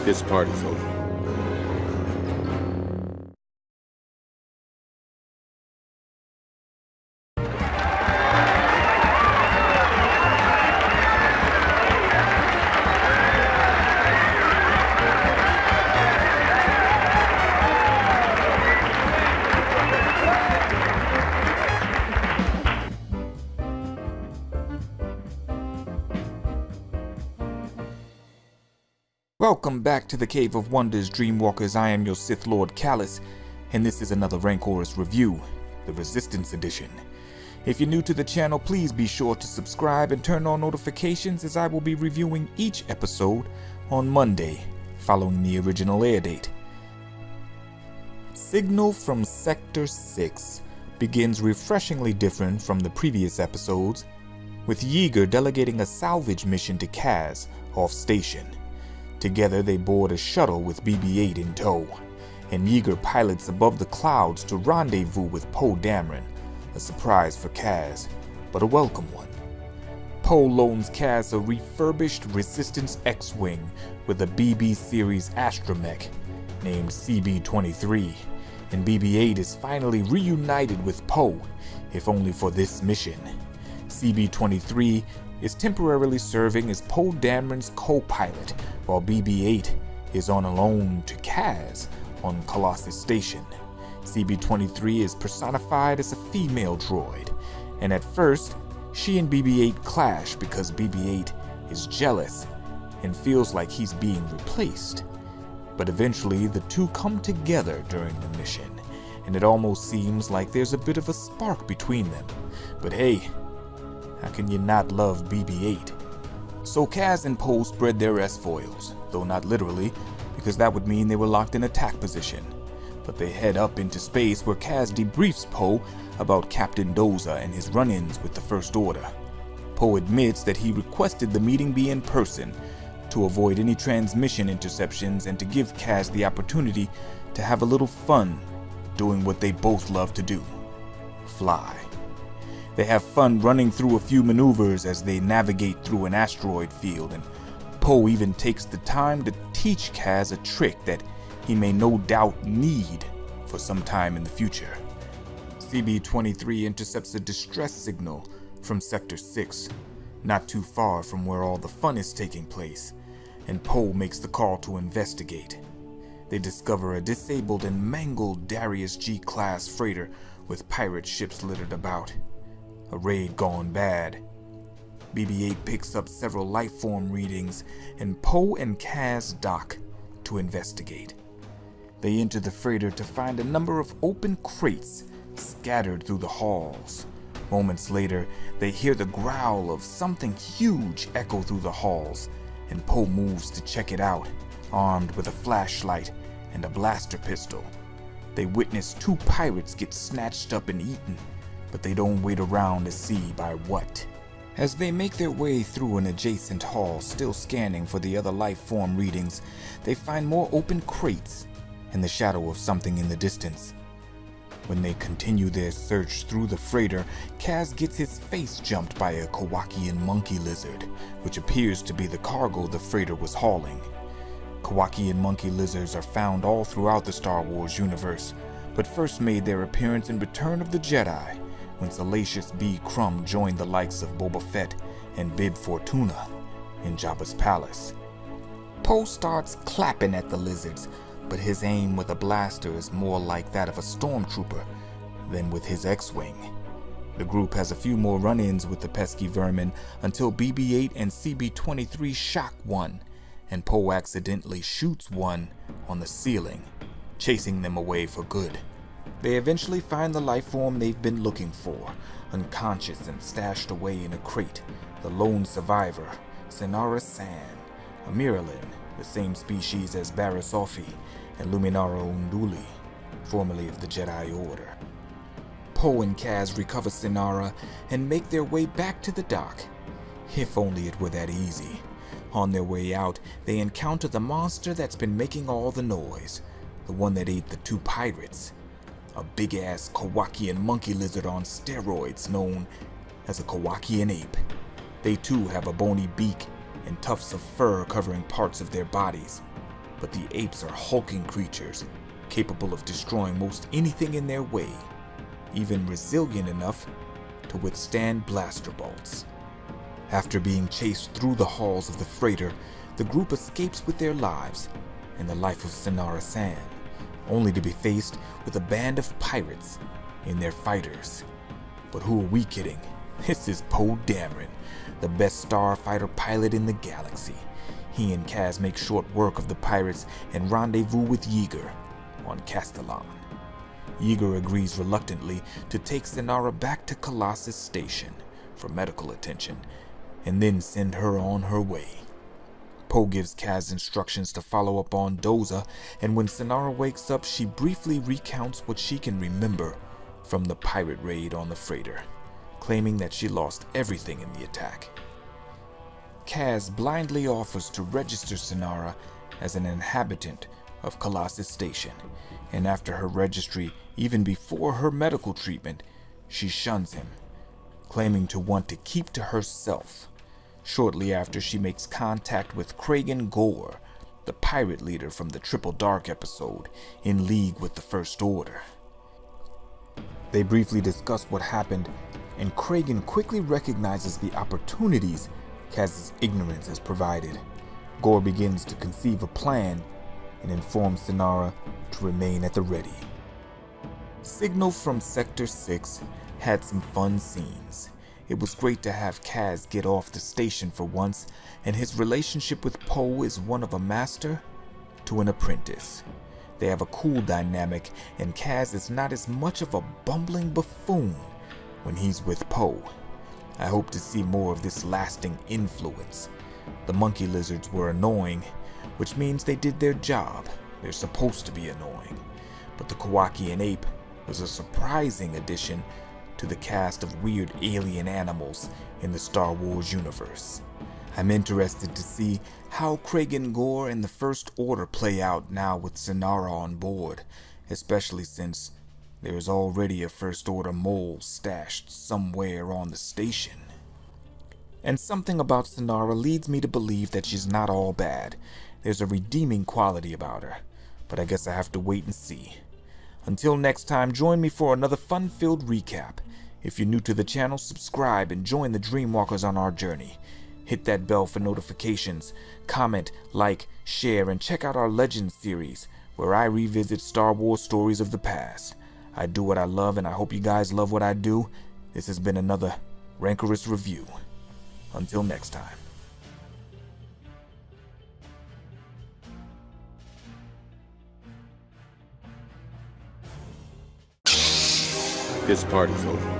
This part is over. Welcome back to the Cave of Wonders, Dreamwalkers. I am your Sith Lord Callous, and this is another Rancorous review, the Resistance Edition. If you're new to the channel, please be sure to subscribe and turn on notifications, as I will be reviewing each episode on Monday, following the original air date. Signal from Sector 6 begins refreshingly different from the previous episodes, with Yeager delegating a salvage mission to Kaz off station. Together they board a shuttle with BB-8 in tow, and Yeager pilots above the clouds to rendezvous with Poe Dameron, a surprise for Kaz, but a welcome one. Poe loans Kaz a refurbished Resistance X-Wing with a BB series astromech named CB-23, and BB-8 is finally reunited with Poe, if only for this mission. CB-23 is temporarily serving as Poe Dameron's co-pilot, while BB-8 is on loan to Kaz on Callous Station. CB-23 is personified as a female droid, and at first, she and BB-8 clash because BB-8 is jealous and feels like he's being replaced. But eventually, the two come together during the mission, and it almost seems like there's a bit of a spark between them. But hey, how can you not love BB-8? So Kaz and Poe spread their S-foils, though not literally, because that would mean they were locked in attack position. But they head up into space where Kaz debriefs Poe about Captain Doza and his run-ins with the First Order. Poe admits that he requested the meeting be in person to avoid any transmission interceptions and to give Kaz the opportunity to have a little fun doing what they both love to do: fly. They have fun running through a few maneuvers as they navigate through an asteroid field, and Poe even takes the time to teach Kaz a trick that he may no doubt need for some time in the future. CB-23 intercepts a distress signal from Sector 6, not too far from where all the fun is taking place, and Poe makes the call to investigate. They discover a disabled and mangled Darius G-class freighter with pirate ships littered about. A raid gone bad. BB-8 picks up several lifeform readings, and Poe and Kaz dock to investigate. They enter the freighter to find a number of open crates scattered through the halls. Moments later, they hear the growl of something huge echo through the halls, and Poe moves to check it out, armed with a flashlight and a blaster pistol. They witness two pirates get snatched up and eaten, but they don't wait around to see by what. As they make their way through an adjacent hall, still scanning for the other life form readings, they find more open crates and the shadow of something in the distance. When they continue their search through the freighter, Kaz gets his face jumped by a Kowakian monkey lizard, which appears to be the cargo the freighter was hauling. Kowakian monkey lizards are found all throughout the Star Wars universe, but first made their appearance in Return of the Jedi, when Salacious B. Crumb joined the likes of Boba Fett and Bib Fortuna in Jabba's palace. Poe starts clapping at the lizards, but his aim with a blaster is more like that of a stormtrooper than with his X-Wing. The group has a few more run-ins with the pesky vermin until BB-8 and CB-23 shock one, and Poe accidentally shoots one on the ceiling, chasing them away for good. They eventually find the life form they've been looking for, unconscious and stashed away in a crate, the lone survivor, Synara San, a Miralin, the same species as Barriss Offee and Luminara Unduli, formerly of the Jedi Order. Poe and Kaz recover Synara and make their way back to the dock. If only it were that easy. On their way out, they encounter the monster that's been making all the noise, the one that ate the two pirates. A big-ass Kowakian monkey lizard on steroids known as a Kowakian ape. They too have a bony beak and tufts of fur covering parts of their bodies. but the apes are hulking creatures, capable of destroying most anything in their way, even resilient enough to withstand blaster bolts. After being chased through the halls of the freighter, the group escapes with their lives and the life of Sonara-san, only to be faced with a band of pirates and their fighters. But who are we kidding? This is Poe Dameron, the best starfighter pilot in the galaxy. He and Kaz make short work of the pirates and rendezvous with Yeager on Castellan. Yeager agrees reluctantly to take Sonara back to Callous station for medical attention and then send her on her way. Poe gives Kaz instructions to follow up on Doza, and when Sonara wakes up, she briefly recounts what she can remember from the pirate raid on the freighter, claiming that she lost everything in the attack. Kaz blindly offers to register Sonara as an inhabitant of Callous station, and after her registry, even before her medical treatment, she shuns him, claiming to want to keep to herself. Shortly after, she makes contact with Kragan Gore, the pirate leader from the Triple Dark episode, in league with the First Order. They briefly discuss what happened, and Kragan quickly recognizes the opportunities Kaz's ignorance has provided. Gore begins to conceive a plan and informs Sonara to remain at the ready. Signal from Sector 6 had some fun scenes. It was great to have Kaz get off the station for once, and his relationship with Poe is one of a master to an apprentice. They have a cool dynamic, and Kaz is not as much of a bumbling buffoon when he's with Poe. I hope to see more of this lasting influence. The monkey lizards were annoying, which means they did their job. They're supposed to be annoying. But the Kowakian ape was a surprising addition to the cast of weird alien animals in the Star Wars universe. I'm interested to see how Kragan Gore and the First Order play out now with Sonara on board, especially since there is already a First Order mole stashed somewhere on the station. And something about Sonara leads me to believe that she's not all bad. There's a redeeming quality about her, but I guess I have to wait and see. Until next time, join me for another fun-filled recap. If you're new to the channel, subscribe and join the Dreamwalkers on our journey. Hit that bell for notifications, comment, like, share, and check out our Legends series, where I revisit Star Wars stories of the past. I do what I love, and I hope you guys love what I do. This has been another Rancorous Review. Until next time. This part is over.